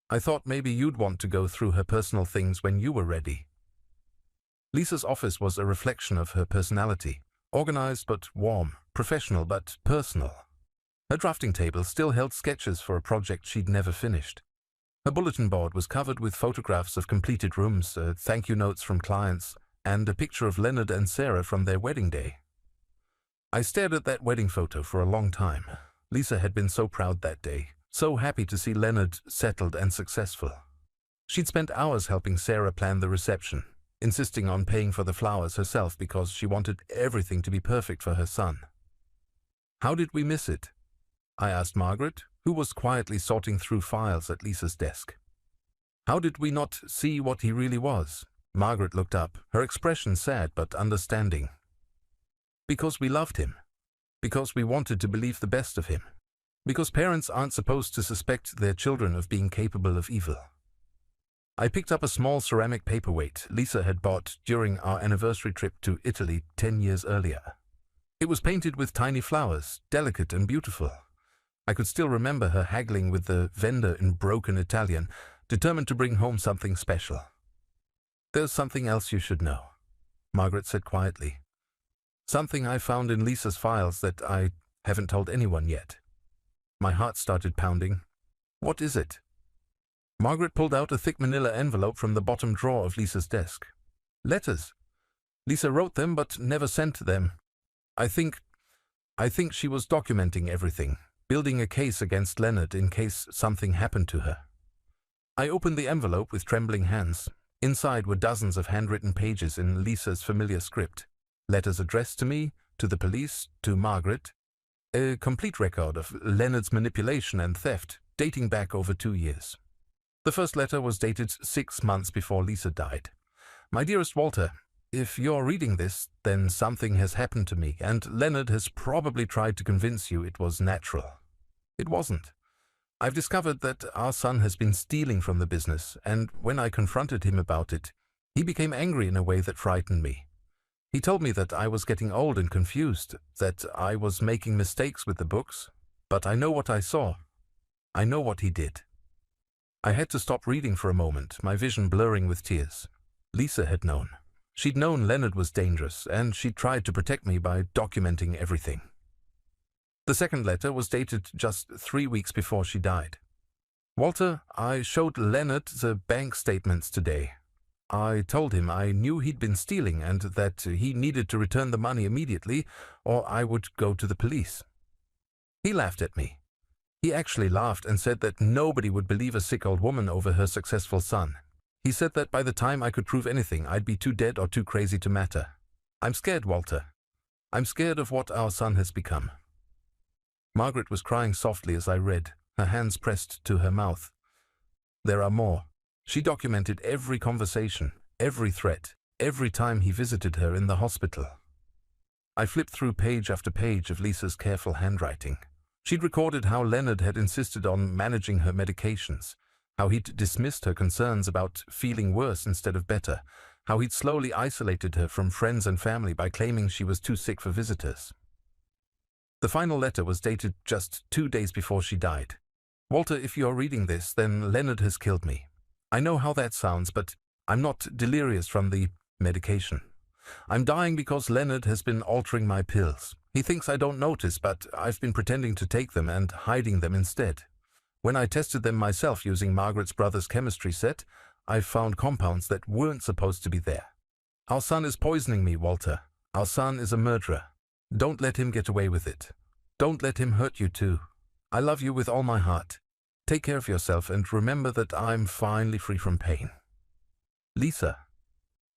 "I thought maybe you'd want to go through her personal things when you were ready." Lisa's office was a reflection of her personality, organized but warm, professional but personal. Her drafting table still held sketches for a project she'd never finished. Her bulletin board was covered with photographs of completed rooms, thank you notes from clients, and a picture of Leonard and Sarah from their wedding day. I stared at that wedding photo for a long time. Lisa had been so proud that day, so happy to see Leonard settled and successful. She'd spent hours helping Sarah plan the reception, insisting on paying for the flowers herself because she wanted everything to be perfect for her son. "How did we miss it?" I asked Margaret, who was quietly sorting through files at Lisa's desk. "How did we not see what he really was?" Margaret looked up, her expression sad but understanding. "Because we loved him. Because we wanted to believe the best of him. Because parents aren't supposed to suspect their children of being capable of evil." I picked up a small ceramic paperweight Lisa had bought during our anniversary trip to Italy 10 years earlier. It was painted with tiny flowers, delicate and beautiful. I could still remember her haggling with the vendor in broken Italian, determined to bring home something special. "There's something else you should know," Margaret said quietly. "Something I found in Lisa's files that I haven't told anyone yet." My heart started pounding. "What is it?" Margaret pulled out a thick manila envelope from the bottom drawer of Lisa's desk. "Letters. Lisa wrote them but never sent them. I think she was documenting everything, building a case against Leonard in case something happened to her." I opened the envelope with trembling hands. Inside were dozens of handwritten pages in Lisa's familiar script. Letters addressed to me, to the police, to Margaret. A complete record of Leonard's manipulation and theft, dating back over 2 years. The first letter was dated 6 months before Lisa died. "My dearest Walter, if you're reading this, then something has happened to me, and Leonard has probably tried to convince you it was natural. It wasn't. I've discovered that our son has been stealing from the business, and when I confronted him about it, he became angry in a way that frightened me. He told me that I was getting old and confused, that I was making mistakes with the books, but I know what I saw. I know what he did." I had to stop reading for a moment, my vision blurring with tears. Lisa had known. She'd known Leonard was dangerous, and she tried to protect me by documenting everything. The second letter was dated just 3 weeks before she died. "Walter, I showed Leonard the bank statements today. I told him I knew he'd been stealing and that he needed to return the money immediately or I would go to the police. He laughed at me. He actually laughed and said that nobody would believe a sick old woman over her successful son. He said that by the time I could prove anything, I'd be too dead or too crazy to matter. I'm scared, Walter. I'm scared of what our son has become." Margaret was crying softly as I read, her hands pressed to her mouth. There are more. She documented every conversation, every threat, every time he visited her in the hospital. I flipped through page after page of Lisa's careful handwriting. She'd recorded how Leonard had insisted on managing her medications, how he'd dismissed her concerns about feeling worse instead of better, how he'd slowly isolated her from friends and family by claiming she was too sick for visitors. The final letter was dated just 2 days before she died. "Walter, if you're reading this, then Leonard has killed me. I know how that sounds, but I'm not delirious from the medication. I'm dying because Leonard has been altering my pills. He thinks I don't notice, but I've been pretending to take them and hiding them instead. When I tested them myself using Margaret's brother's chemistry set, I found compounds that weren't supposed to be there. Our son is poisoning me, Walter. Our son is a murderer. Don't let him get away with it. Don't let him hurt you too. I love you with all my heart. Take care of yourself and remember that I'm finally free from pain." Lisa.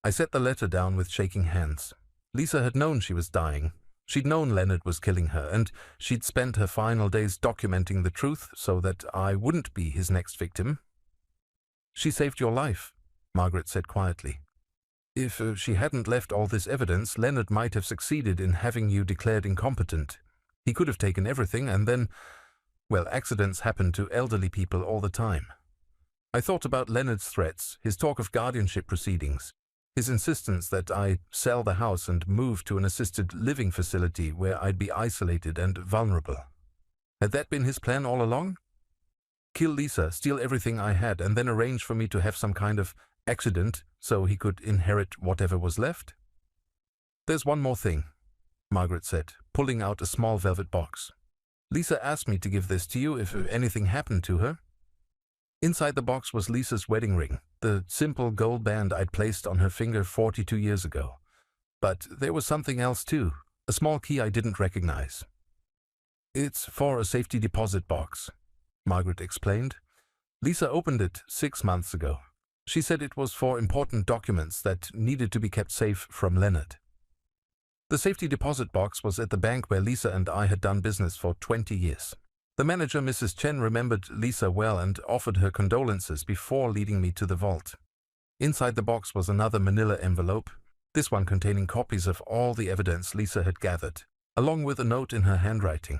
I set the letter down with shaking hands. Lisa had known she was dying. She'd known Leonard was killing her, and she'd spent her final days documenting the truth so that I wouldn't be his next victim. She saved your life, Margaret said quietly. If she hadn't left all this evidence, Leonard might have succeeded in having you declared incompetent. He could have taken everything and then, well, accidents happen to elderly people all the time. I thought about Leonard's threats, his talk of guardianship proceedings, his insistence that I sell the house and move to an assisted living facility where I'd be isolated and vulnerable. Had that been his plan all along? Kill Lisa, steal everything I had, and then arrange for me to have some kind of accident so he could inherit whatever was left? There's one more thing, Margaret said, pulling out a small velvet box. Lisa asked me to give this to you if anything happened to her. Inside the box was Lisa's wedding ring, the simple gold band I'd placed on her finger 42 years ago. But there was something else too, a small key I didn't recognize. It's for a safety deposit box, Margaret explained. Lisa opened it 6 months ago. She said it was for important documents that needed to be kept safe from Leonard. The safety deposit box was at the bank where Lisa and I had done business for 20 years. The manager, Mrs. Chen, remembered Lisa well and offered her condolences before leading me to the vault. Inside the box was another manila envelope, this one containing copies of all the evidence Lisa had gathered, along with a note in her handwriting.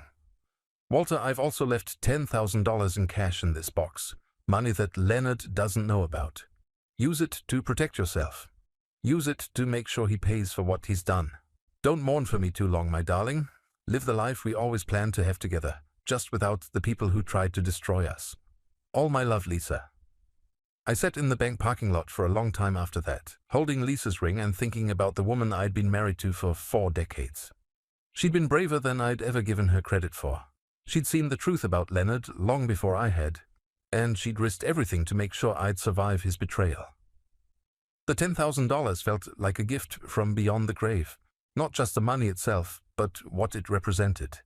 Walter, I've also left $10,000 in cash in this box, money that Leonard doesn't know about. Use it to protect yourself. Use it to make sure he pays for what he's done. Don't mourn for me too long, my darling. Live the life we always planned to have together, just without the people who tried to destroy us. All my love, Lisa. I sat in the bank parking lot for a long time after that, holding Lisa's ring and thinking about the woman I'd been married to for 4 decades. She'd been braver than I'd ever given her credit for. She'd seen the truth about Leonard long before I had, and she'd risked everything to make sure I'd survive his betrayal. The $10,000 felt like a gift from beyond the grave, not just the money itself, but what it represented.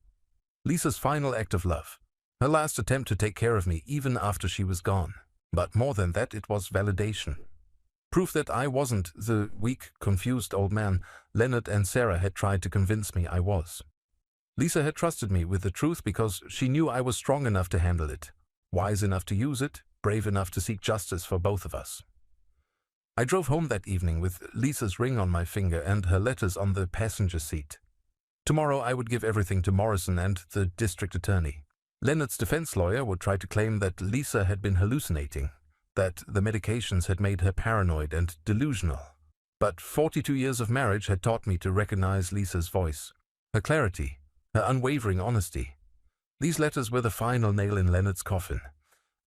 Lisa's final act of love, her last attempt to take care of me even after she was gone. But more than that, it was validation. Proof that I wasn't the weak, confused old man Leonard and Sarah had tried to convince me I was. Lisa had trusted me with the truth because she knew I was strong enough to handle it, wise enough to use it, brave enough to seek justice for both of us. I drove home that evening with Lisa's ring on my finger and her letters on the passenger seat. Tomorrow I would give everything to Morrison and the district attorney. Leonard's defense lawyer would try to claim that Lisa had been hallucinating, that the medications had made her paranoid and delusional. But 42 years of marriage had taught me to recognize Lisa's voice, her clarity, her unwavering honesty. These letters were the final nail in Leonard's coffin.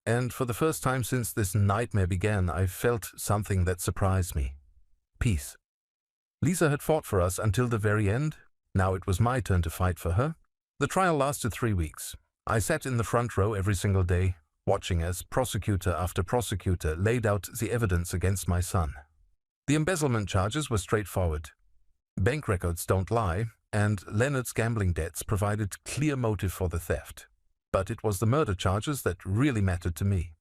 And for the first time since this nightmare began, I felt something that surprised me. Peace. Lisa had fought for us until the very end. Now it was my turn to fight for her. The trial lasted 3 weeks. I sat in the front row every single day, watching as prosecutor after prosecutor laid out the evidence against my son. The embezzlement charges were straightforward. Bank records don't lie, and Leonard's gambling debts provided clear motive for the theft. But it was the murder charges that really mattered to me.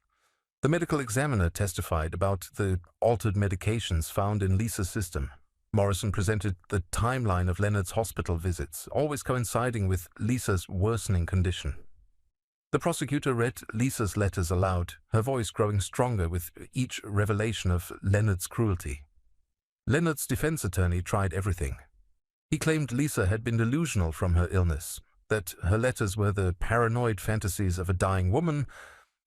The medical examiner testified about the altered medications found in Lisa's system. Morrison presented the timeline of Leonard's hospital visits, always coinciding with Lisa's worsening condition. The prosecutor read Lisa's letters aloud, her voice growing stronger with each revelation of Leonard's cruelty. Leonard's defense attorney tried everything. He claimed Lisa had been delusional from her illness, that her letters were the paranoid fantasies of a dying woman.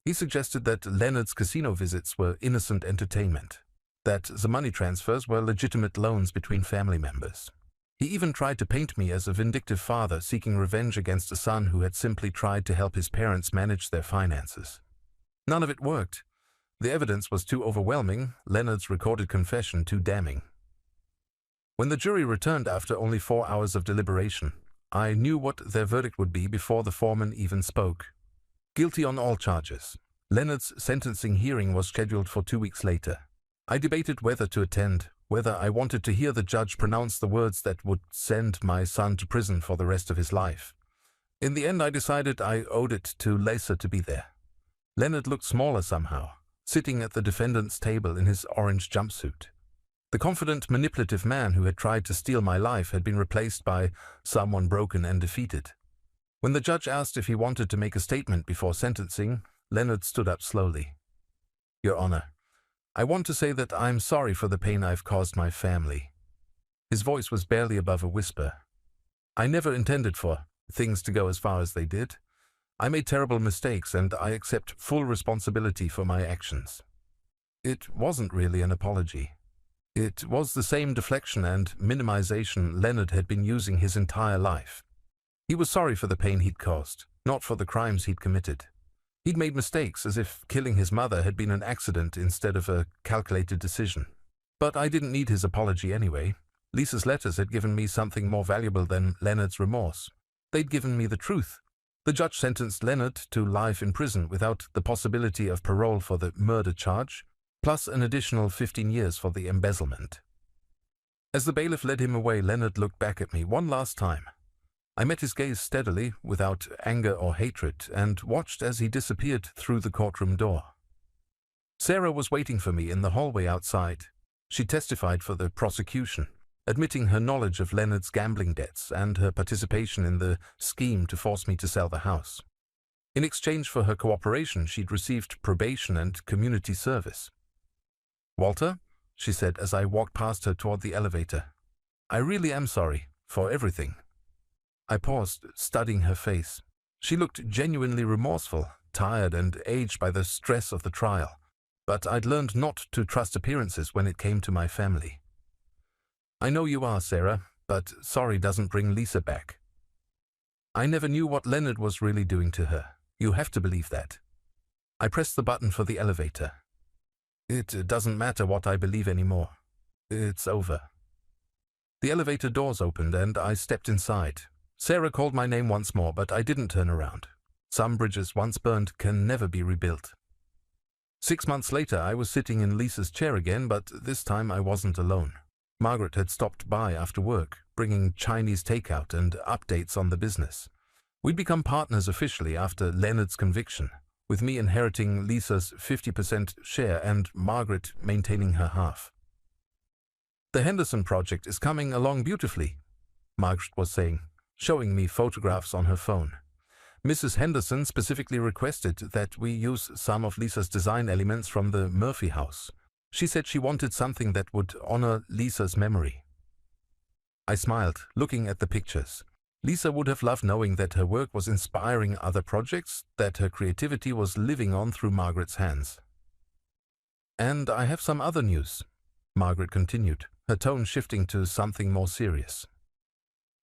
He suggested that Leonard's casino visits were innocent entertainment, that the money transfers were legitimate loans between family members. He even tried to paint me as a vindictive father seeking revenge against a son who had simply tried to help his parents manage their finances. None of it worked. The evidence was too overwhelming, Leonard's recorded confession too damning. When the jury returned after only 4 hours of deliberation, I knew what their verdict would be before the foreman even spoke. Guilty on all charges. Leonard's sentencing hearing was scheduled for 2 weeks later. I debated whether to attend, whether I wanted to hear the judge pronounce the words that would send my son to prison for the rest of his life. In the end, I decided I owed it to Lisa to be there. Leonard looked smaller somehow, sitting at the defendant's table in his orange jumpsuit. The confident, manipulative man who had tried to steal my life had been replaced by someone broken and defeated. When the judge asked if he wanted to make a statement before sentencing, Leonard stood up slowly. "Your Honor, I want to say that I'm sorry for the pain I've caused my family." His voice was barely above a whisper. "I never intended for things to go as far as they did. I made terrible mistakes and I accept full responsibility for my actions." It wasn't really an apology. It was the same deflection and minimization Leonard had been using his entire life. He was sorry for the pain he'd caused, not for the crimes he'd committed. He'd made mistakes, as if killing his mother had been an accident instead of a calculated decision. But I didn't need his apology anyway. Lisa's letters had given me something more valuable than Leonard's remorse. They'd given me the truth. The judge sentenced Leonard to life in prison without the possibility of parole for the murder charge, plus an additional 15 years for the embezzlement. As the bailiff led him away, Leonard looked back at me one last time. I met his gaze steadily, without anger or hatred, and watched as he disappeared through the courtroom door. Sarah was waiting for me in the hallway outside. She testified for the prosecution, admitting her knowledge of Leonard's gambling debts and her participation in the scheme to force me to sell the house. In exchange for her cooperation, she'd received probation and community service. "Walter," she said as I walked past her toward the elevator, "I really am sorry for everything." I paused, studying her face. She looked genuinely remorseful, tired and aged by the stress of the trial, but I'd learned not to trust appearances when it came to my family. "I know you are, Sarah, but sorry doesn't bring Lisa back. I never knew what Leonard was really doing to her. You have to believe that." I pressed the button for the elevator. "It doesn't matter what I believe anymore. It's over." The elevator doors opened and I stepped inside. Sarah called my name once more, but I didn't turn around. Some bridges once burned can never be rebuilt. 6 months later, I was sitting in Lisa's chair again, but this time I wasn't alone. Margaret had stopped by after work, bringing Chinese takeout and updates on the business. We'd become partners officially after Leonard's conviction, with me inheriting Lisa's 50% share and Margaret maintaining her half. "The Henderson project is coming along beautifully," Margaret was saying, showing me photographs on her phone. "Mrs. Henderson specifically requested that we use some of Lisa's design elements from the Murphy house. She said she wanted something that would honor Lisa's memory." I smiled, looking at the pictures. Lisa would have loved knowing that her work was inspiring other projects, that her creativity was living on through Margaret's hands. "And I have some other news," Margaret continued, her tone shifting to something more serious.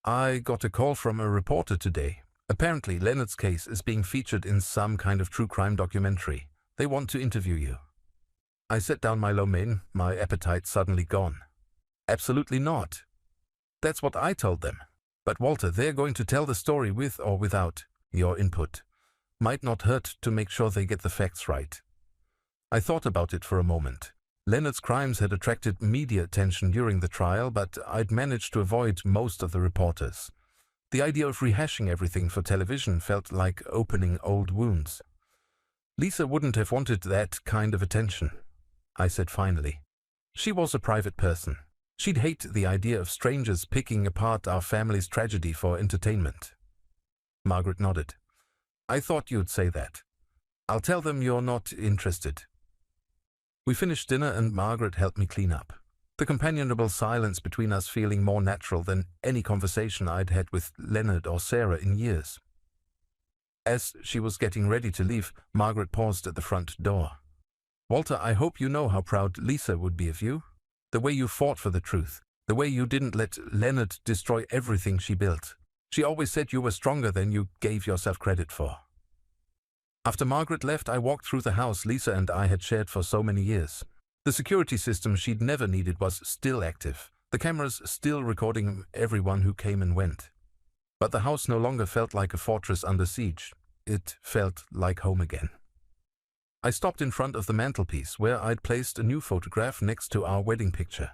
"I got a call from a reporter today. Apparently, Leonard's case is being featured in some kind of true crime documentary. They want to interview you." I set down my lo mein, my appetite suddenly gone. "Absolutely not. That's what I told them. But Walter, they're going to tell the story with or without your input. Might not hurt to make sure they get the facts right." I thought about it for a moment. Leonard's crimes had attracted media attention during the trial, but I'd managed to avoid most of the reporters. The idea of rehashing everything for television felt like opening old wounds. "Lisa wouldn't have wanted that kind of attention," I said finally. "She was a private person. She'd hate the idea of strangers picking apart our family's tragedy for entertainment." Margaret nodded. "I thought you'd say that. I'll tell them you're not interested." We finished dinner and Margaret helped me clean up, the companionable silence between us feeling more natural than any conversation I'd had with Leonard or Sarah in years. As she was getting ready to leave, Margaret paused at the front door. "Walter, I hope you know how proud Lisa would be of you. The way you fought for the truth, the way you didn't let Leonard destroy everything she built. She always said you were stronger than you gave yourself credit for." After Margaret left, I walked through the house Lisa and I had shared for so many years. The security system she'd never needed was still active, the cameras still recording everyone who came and went. But the house no longer felt like a fortress under siege. It felt like home again. I stopped in front of the mantelpiece, where I'd placed a new photograph next to our wedding picture.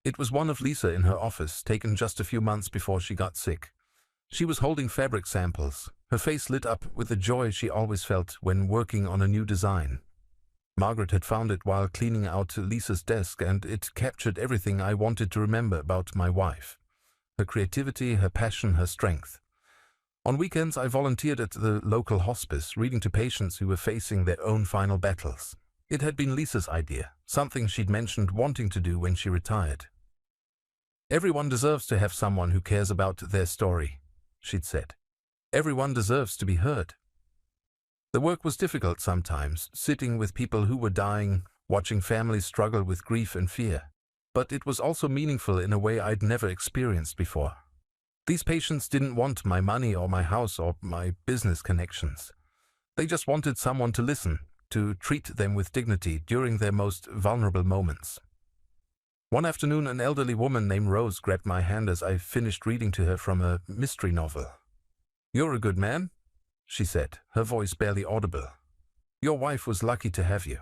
It was one of Lisa in her office, taken just a few months before she got sick. She was holding fabric samples, her face lit up with the joy she always felt when working on a new design. Margaret had found it while cleaning out Lisa's desk, and it captured everything I wanted to remember about my wife. Her creativity, her passion, her strength. On weekends, I volunteered at the local hospice, reading to patients who were facing their own final battles. It had been Lisa's idea, something she'd mentioned wanting to do when she retired. "Everyone deserves to have someone who cares about their story," she'd said. "Everyone deserves to be heard." The work was difficult sometimes, sitting with people who were dying, watching families struggle with grief and fear. But it was also meaningful in a way I'd never experienced before. These patients didn't want my money or my house or my business connections. They just wanted someone to listen, to treat them with dignity during their most vulnerable moments. One afternoon, an elderly woman named Rose grabbed my hand as I finished reading to her from a mystery novel. "You're a good man," she said, her voice barely audible. "Your wife was lucky to have you."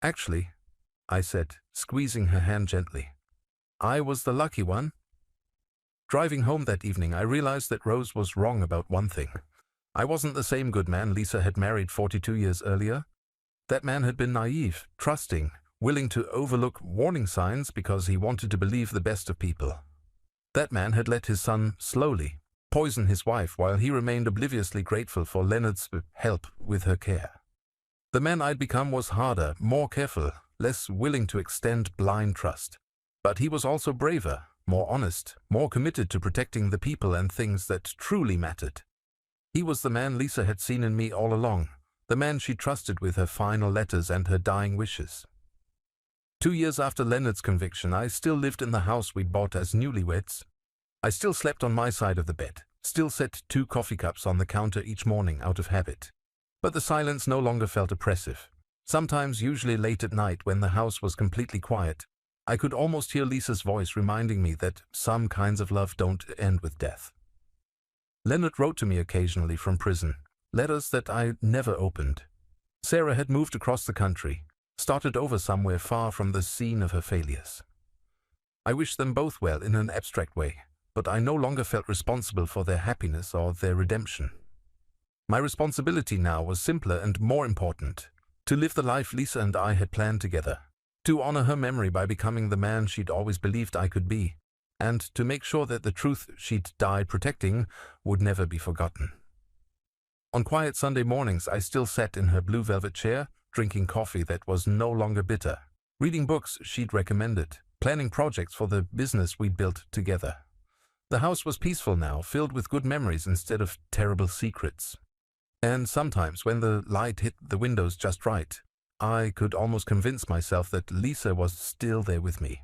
"Actually," I said, squeezing her hand gently, "I was the lucky one." Driving home that evening, I realized that Rose was wrong about one thing. I wasn't the same good man Lisa had married 42 years earlier. That man had been naive, trusting, willing to overlook warning signs because he wanted to believe the best of people. That man had let his son slowly poison his wife while he remained obliviously grateful for Leonard's help with her care. The man I'd become was harder, more careful, less willing to extend blind trust. But he was also braver, more honest, more committed to protecting the people and things that truly mattered. He was the man Lisa had seen in me all along, the man she trusted with her final letters and her dying wishes. 2 years after Leonard's conviction, I still lived in the house we'd bought as newlyweds. I still slept on my side of the bed, still set 2 coffee cups on the counter each morning out of habit. But the silence no longer felt oppressive. Sometimes, usually late at night when the house was completely quiet, I could almost hear Lisa's voice reminding me that some kinds of love don't end with death. Leonard wrote to me occasionally from prison, letters that I never opened. Sarah had moved across the country, started over somewhere far from the scene of her failures. I wished them both well in an abstract way, but I no longer felt responsible for their happiness or their redemption. My responsibility now was simpler and more important: to live the life Lisa and I had planned together, to honor her memory by becoming the man she'd always believed I could be, and to make sure that the truth she'd died protecting would never be forgotten. On quiet Sunday mornings, I still sat in her blue velvet chair, drinking coffee that was no longer bitter, reading books she'd recommended, planning projects for the business we'd built together. The house was peaceful now, filled with good memories instead of terrible secrets. And sometimes, when the light hit the windows just right, I could almost convince myself that Lisa was still there with me.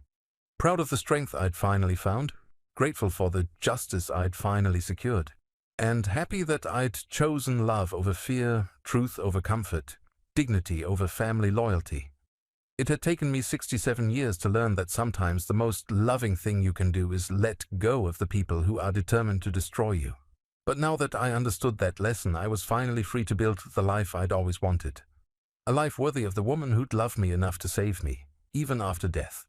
Proud of the strength I'd finally found, grateful for the justice I'd finally secured, and happy that I'd chosen love over fear, truth over comfort, dignity over family loyalty. It had taken me 67 years to learn that sometimes the most loving thing you can do is let go of the people who are determined to destroy you. But now that I understood that lesson, I was finally free to build the life I'd always wanted. A life worthy of the woman who'd love me enough to save me, even after death.